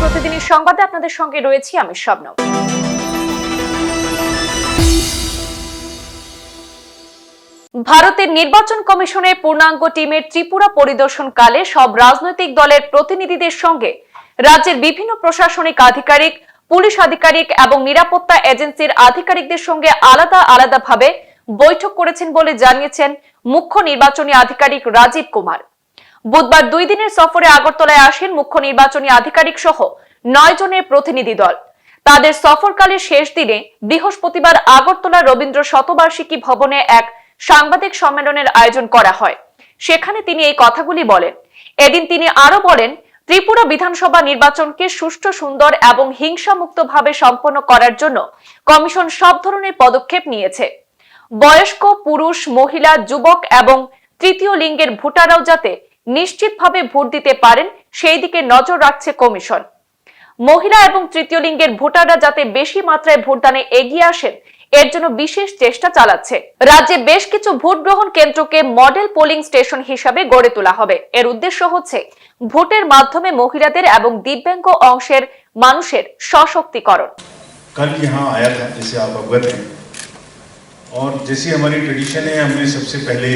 প্রতিদিনের সংবাদে আপনাদের সঙ্গে রয়েছি আমি শবনম। ভারতের নির্বাচন কমিশনের পূর্ণাঙ্গ টিমের ত্রিপুরা পরিদর্শনকালে সব রাজনৈতিক দলের প্রতিনিধিদের সঙ্গে রাজ্যের বিভিন্ন প্রশাসনিক আধিকারিক, পুলিশ আধিকারিক এবং নিরাপত্তা এজেন্সির আধিকারিকদের সঙ্গে আলাদা আলাদাভাবে বৈঠক করেছেন বলে জানিয়েছেন মুখ্য নির্বাচনী আধিকারিক রাজীব কুমার। বুধবার 2 দিনের সফরে আগরতলায় আসেন মুখ্য নির্বাচনী আধিকারিক সহ 9 জনের প্রতিনিধি দল। তাদের সফরকালের শেষ দিনে বৃহস্পতিবার আগরতলা রবীন্দ্র শতবার্ষিকী ভবনে এক সাংবাদিক সম্মেলনের আয়োজন করা হয়। সেখানে তিনি এই কথাগুলি বলেন। এদিন তিনি আরো বলেন, ত্রিপুরা বিধানসভা নির্বাচনকে সুষ্ঠু, সুন্দর এবং হিংসামুক্তভাবে সম্পন্ন করার জন্য কমিশন সব ধরনের পদক্ষেপ নিয়েছে। বয়স্ক, পুরুষ, মহিলা, যুবক এবং তৃতীয় লিঙ্গের ভোটাররাও যাতে নিশ্চিতভাবে ভোট দিতে পারেন সেই দিকে নজর রাখছে কমিশন। মহিলা এবং তৃতীয় লিঙ্গের ভোটাররা যাতে বেশি মাত্রায় ভোটদানে এগিয়ে আসেন এর জন্য বিশেষ চেষ্টা চালাচ্ছে। রাজ্যে বেশ কিছু ভোট গ্রহণ কেন্দ্রকে মডেল পোলিং স্টেশন হিসাবে গড়ে তোলা হবে। এর উদ্দেশ্য হচ্ছে ভোটের মাধ্যমে মহিলাদের এবং দিব্যাঙ্গ অংশের মানুষের সশক্তিকরণ। कल यहाँ आया था, जैसे आप अवगत हैं, और जैसी हमारी ट्रेडिशन है, हमने सबसे पहले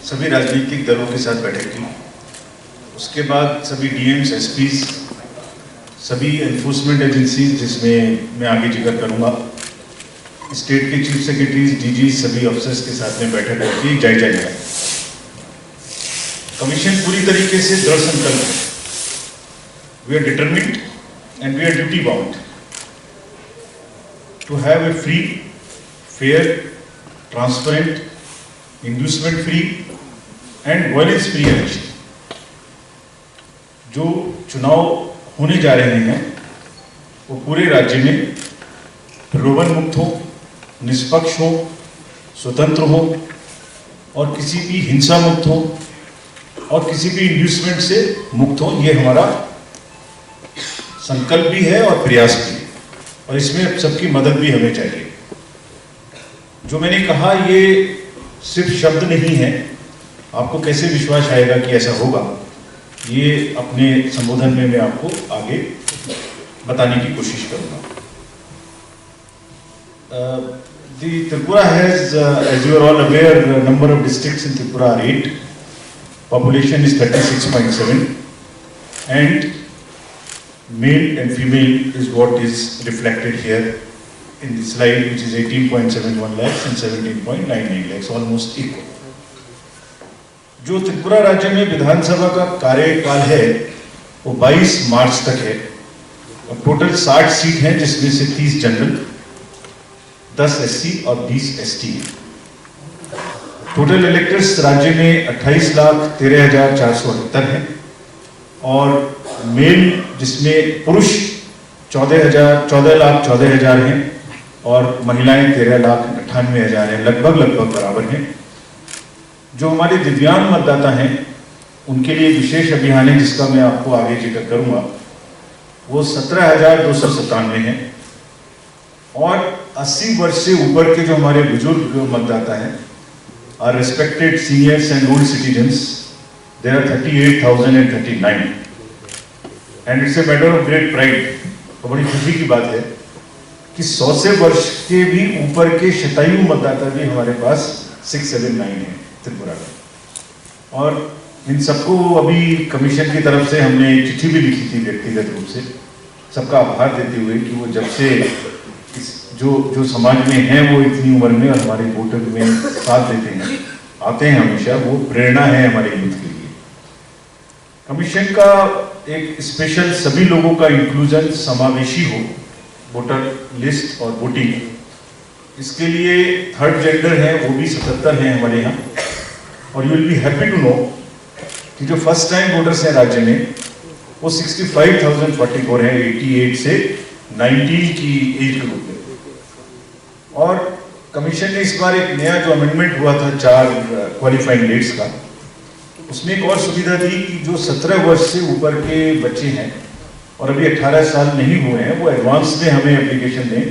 सभी राजनीतिक दलों के साथ बैठक की। उसके बाद सभी डीएम्स, एसपीज, सभी एनफोर्समेंट एजेंसीज, जिसमें मैं आगे जिक्र करूंगा, स्टेट के चीफ सेक्रेटरीज, डीजी, सभी ऑफिसर्स के साथ में बैठक करके जायजा लिया। कमीशन पूरी तरीके से दृढ़ संकल्प है। We are determined and we are duty bound to have a free, fair, transparent, inducement free and violence free election. जो चुनाव होने जा रहे हैं वो पूरे राज्य में प्रलोभन मुक्त हो, निष्पक्ष हो, स्वतंत्र हो और किसी भी हिंसा मुक्त हो और किसी भी इंड्यूसमेंट से मुक्त हो। ये हमारा संकल्प भी है और प्रयास भी है, और इसमें सबकी मदद भी हमें चाहिए। जो मैंने कहा ये सिर्फ शब्द नहीं है। आपको कैसे विश्वास आएगा कि ऐसा होगा, ये अपने संबोधन में मैं आपको आगे बताने की कोशिश करूंगा। The Tripura has, as you are all aware, the number of districts in Tripura are 8. Population is 36.7, and male and female is what is reflected here in the slide, which is 18.71 lakhs and 17.99 lakhs, almost equal. जो त्रिपुरा राज्य में विधानसभा का कार्यकाल है वो 22 मार्च तक है, और टोटल 60 सीट हैं, जिसमें से 30 जनरल, 10 एससी और 20 एसटी हैं। टोटल इलेक्टर्स राज्य में 28,13,478 हैं, और मेल जिसमें पुरुष 14,14,000 हैं और महिलाएं 13,98,000 हैं, लगभग बराबर हैं। जो हमारे दिव्यांग मतदाता हैं उनके लिए विशेष अभियान है, जिसका मैं आपको आगे जिक्र करूंगा। वो 17,297 हैं, और 80 वर्ष से ऊपर के जो हमारे बुजुर्ग मतदाता हैं, are respected seniors and old citizens, there are 38,039, and it's a matter of great pride. तो बड़ी खुशी की बात है कि 100 से वर्ष के भी ऊपर के शतायु मतदाता भी हमारे पास 679 है त्रिपुरा में। और इन सबको अभी कमीशन की तरफ से हमने चिट्ठी भी लिखी थी व्यक्तिगत रूप से, सबका आभार देते हुए कि वो जब से जो समाज में हैं वो इतनी उम्र में और हमारे वोटर में साथ देते हैं, आते हैं हमेशा, वो प्रेरणा है हमारे यूथ के लिए। कमीशन का एक स्पेशल सभी लोगों का इंक्लूजन, समावेशी हो वोटर लिस्ट और वोटिंग, इसके लिए थर्ड जेंडर है वो भी 77 हैं हमारे यहाँ। और you will be happy to know कि जो फर्स्ट टाइम वोटर्स हैं राज्य में वो 65,044 हैं, 88 से 19 की एज ग्रुप में। और कमीशन ने इस बार एक नया जो अमेंडमेंट हुआ था 4 क्वालिफाइंग डेट्स का, उसमें एक और सुविधा दी कि जो 17 वर्ष से ऊपर के बच्चे हैं और अभी 18 साल नहीं हुए हैं, वो एडवांस में हमें एप्लीकेशन दें,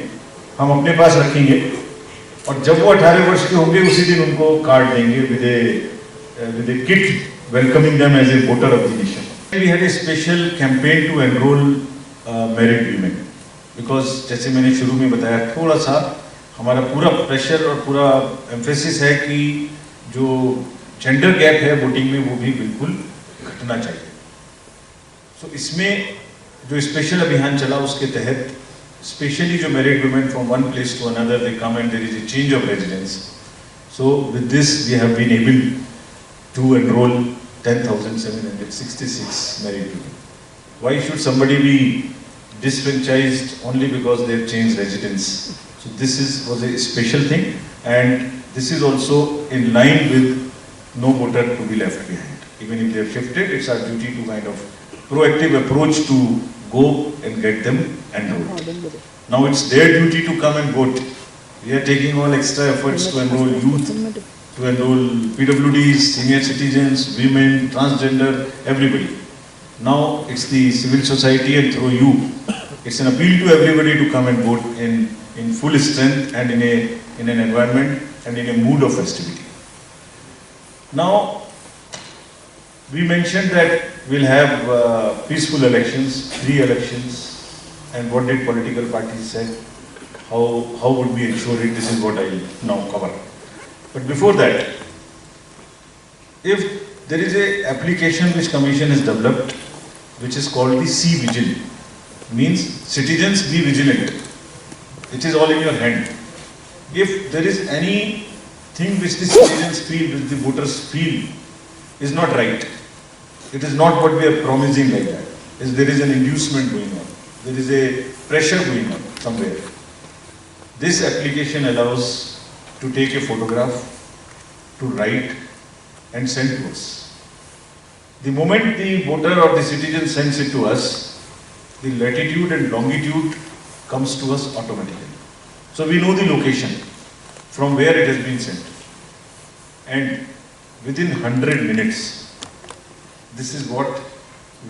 हम अपने पास रखेंगे और जब वो 18 वर्ष के होंगे उसी दिन उनको कार्ड देंगे with a kit welcoming them as a voter of the nation. We had a special campaign to enrol married women because जैसे मैंने शुरू में बताया थोड़ा सा हमारा पूरा प्रेशर और पूरा एम्फेसिस है कि जो जेंडर गैप है वोटिंग में वो भी बिल्कुल घटना चाहिए. सो इसमें जो स्पेशल अभियान चला उसके तहत स्पेशली जो married women from one place to another they come and there is a change of residence. So with this we have been able to enrol 10,766 married women. Why should somebody be disfranchised only because they have changed residence? So this was a special thing, and this is also in line with no voter to be left behind. Even if they have shifted, it's our duty to kind of proactive approach to go and get them enrolled. Now it's their duty to come and vote. We are taking all extra efforts to enroll youth, to enroll PWDs, senior citizens, women, transgender, everybody. Now it's the civil society and through you, it's an appeal to everybody to come and vote in full strength and in an environment and in a mood of festivity. Now, we mentioned that we'll have peaceful elections, free elections, and what did political parties say? How would we ensure it? This is what I'll now cover. But before that, if there is a application which Commission has developed, which is called the C Vigil, means citizens be vigilant. It is all in your hand. If there is anything which the citizens feel, which the voters feel is not right, it is not what we are promising like that. Is there is an inducement going on, there is a pressure going on somewhere. This application allows to take a photograph, to write and send to us. The moment the voter or the citizen sends it to us, the latitude and longitude comes to us automatically. So we know the location from where it has been sent. And within 100 minutes, this is what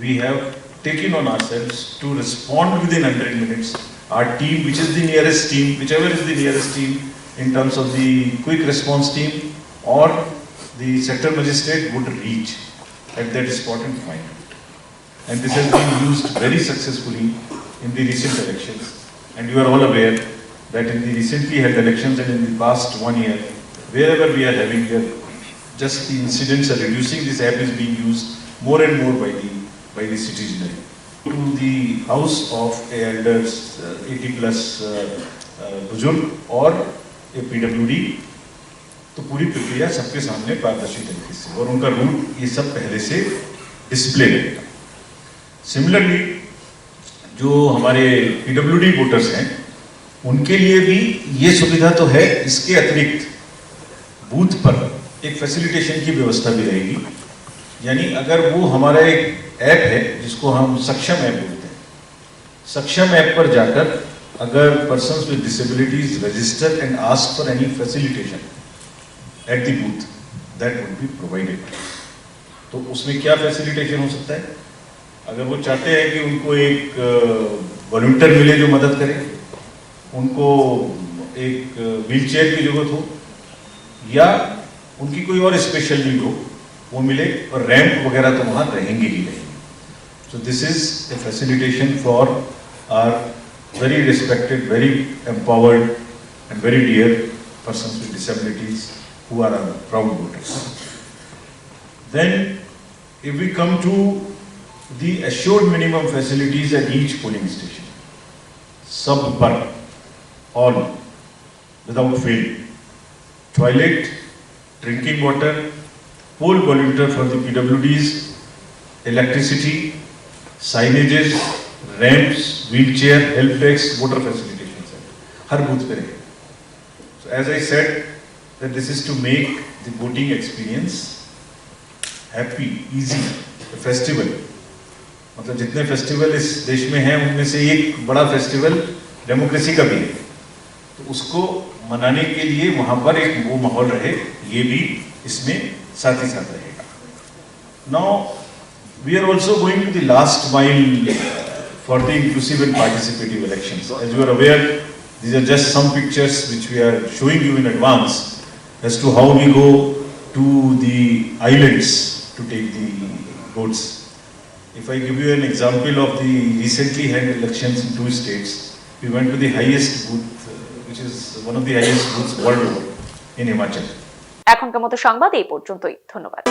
we have taken on ourselves to respond within 100 minutes. Our team, which is the nearest team, whichever is the nearest team, in terms of the quick response team or the sector magistrate would reach at that spot and find out. And this has been used very successfully in the recent elections. And you are all aware that in the recently held elections and in the past 1 year, wherever we are having here, just the incidents are reducing. This app is being used more and more by the citizenry. To the house of elders, 80 plus Bujurg or a PWD, तो पूरी प्रक्रिया सबके सामने पारदर्शी तरीके से और उनका रूट ये सब पहले से डिस्प्ले रहेगा. सिमिलरली जो हमारे PWD वोटर्स हैं उनके लिए भी ये सुविधा तो है, इसके अतिरिक्त बूथ पर एक फैसिलिटेशन की व्यवस्था भी रहेगी. यानी अगर वो हमारा एक ऐप है जिसको हम सक्षम ऐप बोलते हैं, सक्षम ऐप पर जाकर अगर persons with disabilities register and ask for any facilitation at the booth, that would be provided. तो उसमें क्या facilitation हो सकता है? अगर वो चाहते हैं कि उनको एक वॉलंटियर मिले जो मदद करे, उनको एक व्हील चेयर की जरूरत हो या उनकी कोई और स्पेशल नीड हो वो मिले, और रैंप वगैरह तो वहाँ रहेंगे ही रहेंगे. So this is a facilitation for our very respected, very empowered and very dear persons with disabilities who are our proud voters. Then if we come to the assured minimum facilities at each polling station, sub par, all without fail, toilet, drinking water, poll volunteer for the PWDs, electricity, signages, ramps, wheelchair, help desk, voter facilitations her booth पे रहे. So as I said that this is to make the voting experience happy, easy, a festival. मतलब जितने festival इस देश में हैं उनमें से एक बड़ा फेस्टिवल डेमोक्रेसी का भी है, तो उसको मनाने के लिए वहाँ पर एक वो माहौल रहे, ये भी इसमें साथ ही साथ रहेगा. Now we are also going to the last mile for the inclusive and participative elections. As you are aware These are just some pictures which we are showing you in advance as to how we go to the islands to take the votes. If I give you an example of the recently held elections in 2 states, we went to the highest booth, which is one of the highest booths world over in Himachal. এখনকার মতো সংবাদ এই পর্যন্তই। ধন্যবাদ।